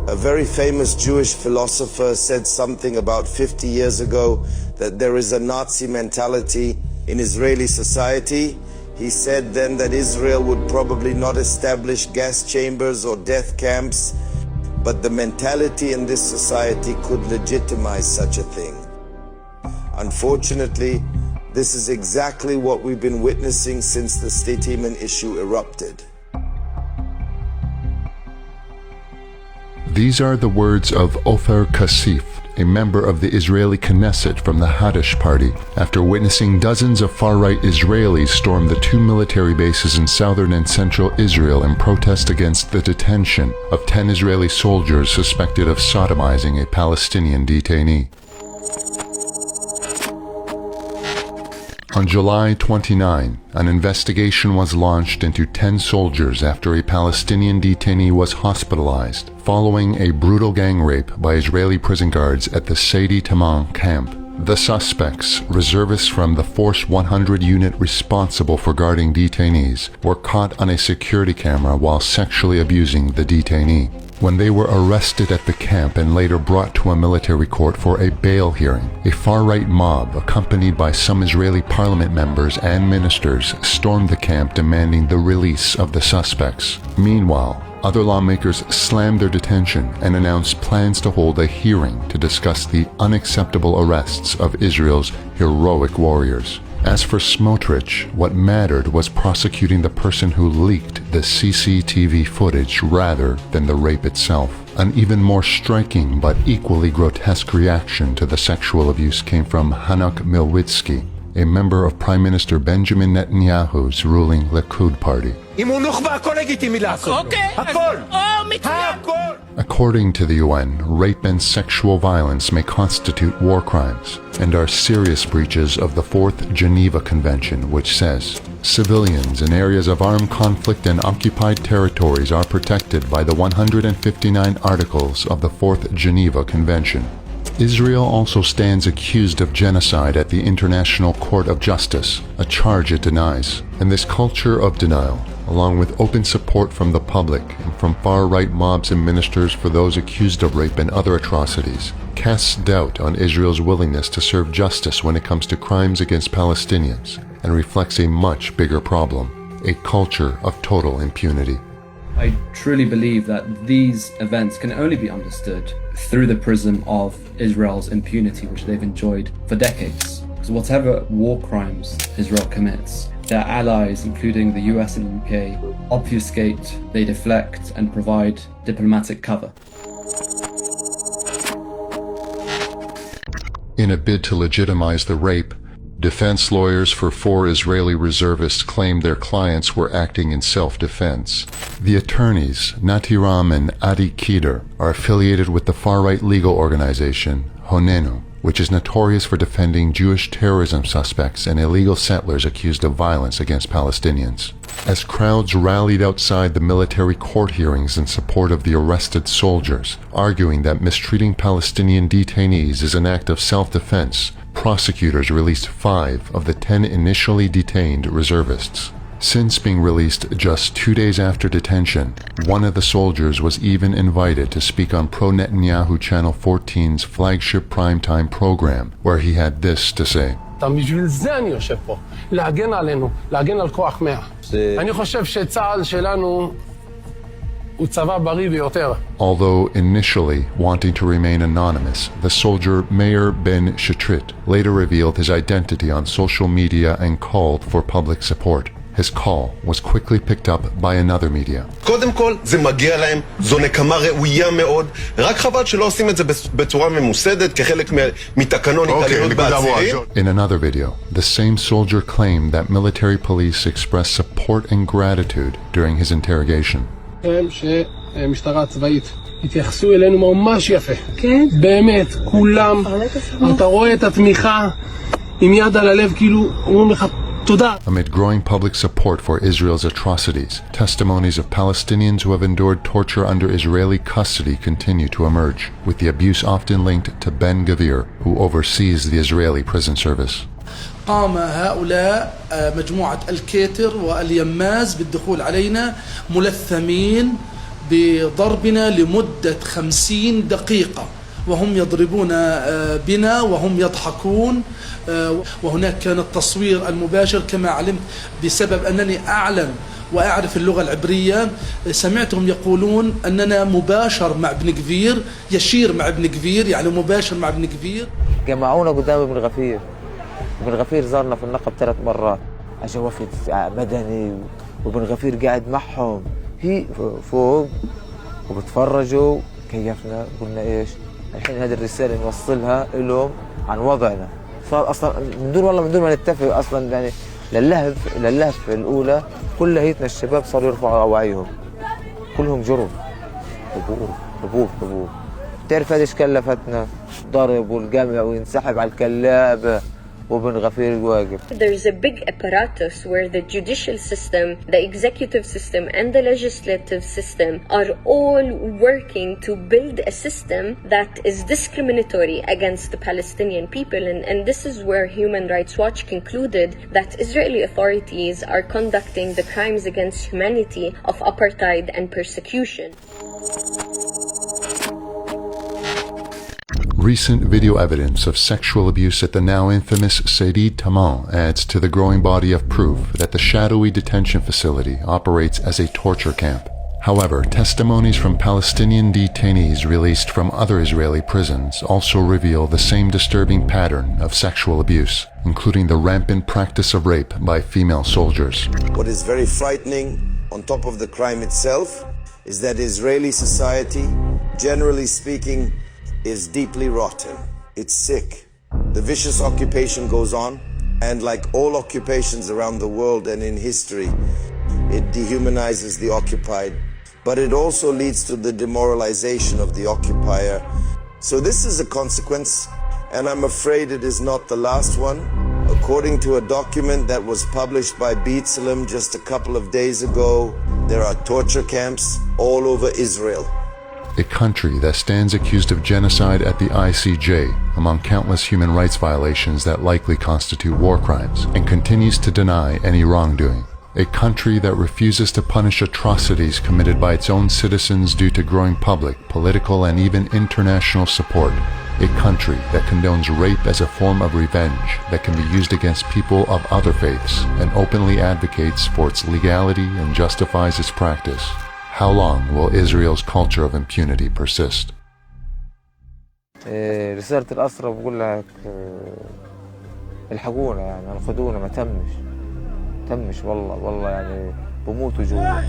A very famous Jewish philosopher said something about 50 years ago that there is a Nazi mentality in Israeli society. He said then that Israel would probably not establish gas chambers or death camps, but the mentality in this society could legitimize such a thing. Unfortunately, this is exactly what we've been witnessing since the State Yemen issue erupted. These are the words of Ofer Kasif, a member of the Israeli Knesset from the Hadash party, after witnessing dozens of far-right Israelis storm the two military bases in southern and central Israel in protest against the detention of 10 Israeli soldiers suspected of sodomizing a Palestinian detainee. On July 29, an investigation was launched into 10 soldiers after a Palestinian detainee was hospitalized following a brutal gang rape by Israeli prison guards at the Sidi Tamam camp. The suspects, reservists from the Force 100 unit responsible for guarding detainees, were caught on a security camera while sexually abusing the detainee. When they were arrested at the camp and later brought to a military court for a bail hearing, a far-right mob, accompanied by some Israeli parliament members and ministers, stormed the camp demanding the release of the suspects. Meanwhile, other lawmakers slammed their detention and announced plans to hold a hearing to discuss the unacceptable arrests of Israel's heroic warriors. As for Smotrich, what mattered was prosecuting the person who leaked the CCTV footage rather than the rape itself. An even more striking but equally grotesque reaction to the sexual abuse came from Hanak Milwitsky, a member of Prime Minister Benjamin Netanyahu's ruling Likud party. According to the UN, rape and sexual violence may constitute war crimes and are serious breaches of the 4th Geneva Convention, which says civilians in areas of armed conflict and occupied territories are protected by the 159 articles of the 4th Geneva Convention. Israel also stands accused of genocide at the International Court of Justice, a charge it denies. And this culture of denial, along with open support from the public and from far-right mobs and ministers for those accused of rape and other atrocities, casts doubt on Israel's willingness to serve justice when it comes to crimes against Palestinians, and reflects a much bigger problem, a culture of total impunity. I truly believe that these events can only be understood through the prism of Israel's impunity, which they've enjoyed for decades. Because whatever war crimes Israel commits, their allies, including the US and UK, obfuscate, they deflect, and provide diplomatic cover. In a bid to legitimize the rape, defense lawyers for 4 Israeli reservists claimed their clients were acting in self-defense. The attorneys, Natiram and Adi Kider, are affiliated with the far-right legal organization, Honenu, which is notorious for defending Jewish terrorism suspects and illegal settlers accused of violence against Palestinians. As crowds rallied outside the military court hearings in support of the arrested soldiers, arguing that mistreating Palestinian detainees is an act of self-defense, prosecutors released 5 of the 10 initially detained reservists. Since being released just 2 days after detention, one of the soldiers was even invited to speak on pro-Netanyahu Channel 14's flagship primetime program, where he had this to say. בשביל זה אני יושב פה, להגן עלינו, להגן על כוח 100. אני חושב שצה"ל שלנו הוא צבא בריא ביותר. Although initially wanting to remain anonymous, the soldier Meir Ben Shetrit later revealed his identity on social media and called for public support. His call was quickly picked up by another media. קודם כל, זה מגיע להם, זו נקמה ראויה מאוד, רק חבל שלא עושים את זה בצורה ממוסדת, כחלק מתקנון התעללות בעצירים. In another video, the same soldier claimed that military police expressed support and gratitude during his interrogation. שמשטרה צבאית התייחסו אלינו ממש יפה. כן? באמת, כולם. אתה רואה את התמיכה עם יד על הלב, כאילו אומרים לך Amid growing public support for Israel's atrocities, testimonies of Palestinians who have endured torture under Israeli custody continue to emerge, with the abuse often linked to Ben Gvir, who oversees the Israeli prison service. قام هؤلاء مجموعة الكيتر واليماز بالدخول علينا ملثمين بضربنا لمدة 50 دقيقة، وهم يضربون بنا وهم يضحكون. وهناك كان التصوير المباشر كما علمت بسبب أنني أعلم وأعرف اللغة العبرية. سمعتهم يقولون أننا مباشر مع ابن كفير، يشير مع ابن كفير، يعني مباشر مع ابن كفير. جمعونا قدام ابن غفير. ابن غفير زارنا في النقب 3 مرات، اجى وفد مدني وابن غفير قاعد معهم هي فوق وبتفرجوا. كيفنا قلنا ايش الحين هذه الرساله نوصلها لهم عن وضعنا. صار اصلا من دون ما نتفق اصلا، يعني للهف الاولى كل هيتنا الشباب صاروا يرفعوا اواعيهم، كلهم جرب حبوب. بتعرف هذه ايش كلفتنا؟ ضرب والجمع وينسحب على الكلاب وابن غفير واقف. There is a big apparatus where the judicial system, the executive system and the legislative system are all working to build a system that is discriminatory against the Palestinian people, and this is where Human Rights Watch concluded that Israeli authorities are conducting the crimes against humanity of apartheid and persecution. Recent video evidence of sexual abuse at the now infamous Saidid Taman adds to the growing body of proof that the shadowy detention facility operates as a torture camp. However, testimonies from Palestinian detainees released from other Israeli prisons also reveal the same disturbing pattern of sexual abuse, including the rampant practice of rape by female soldiers. What is very frightening, on top of the crime itself, is that Israeli society, generally speaking, is deeply rotten. It's sick. The vicious occupation goes on, and like all occupations around the world and in history, it dehumanizes the occupied, but it also leads to the demoralization of the occupier. So this is a consequence, and I'm afraid it is not the last one. According to a document that was published by B'Tselem just a couple of days ago, there are torture camps all over Israel. A country that stands accused of genocide at the ICJ, among countless human rights violations that likely constitute war crimes, and continues to deny any wrongdoing. A country that refuses to punish atrocities committed by its own citizens due to growing public, political, and even international support. A country that condones rape as a form of revenge that can be used against people of other faiths, and openly advocates for its legality and justifies its practice. How long will Israel's culture of impunity persist? رسالة الأسرى بقول لك الحقونا، يعني انقذونا، ما تمش والله يعني بموتوا جوا.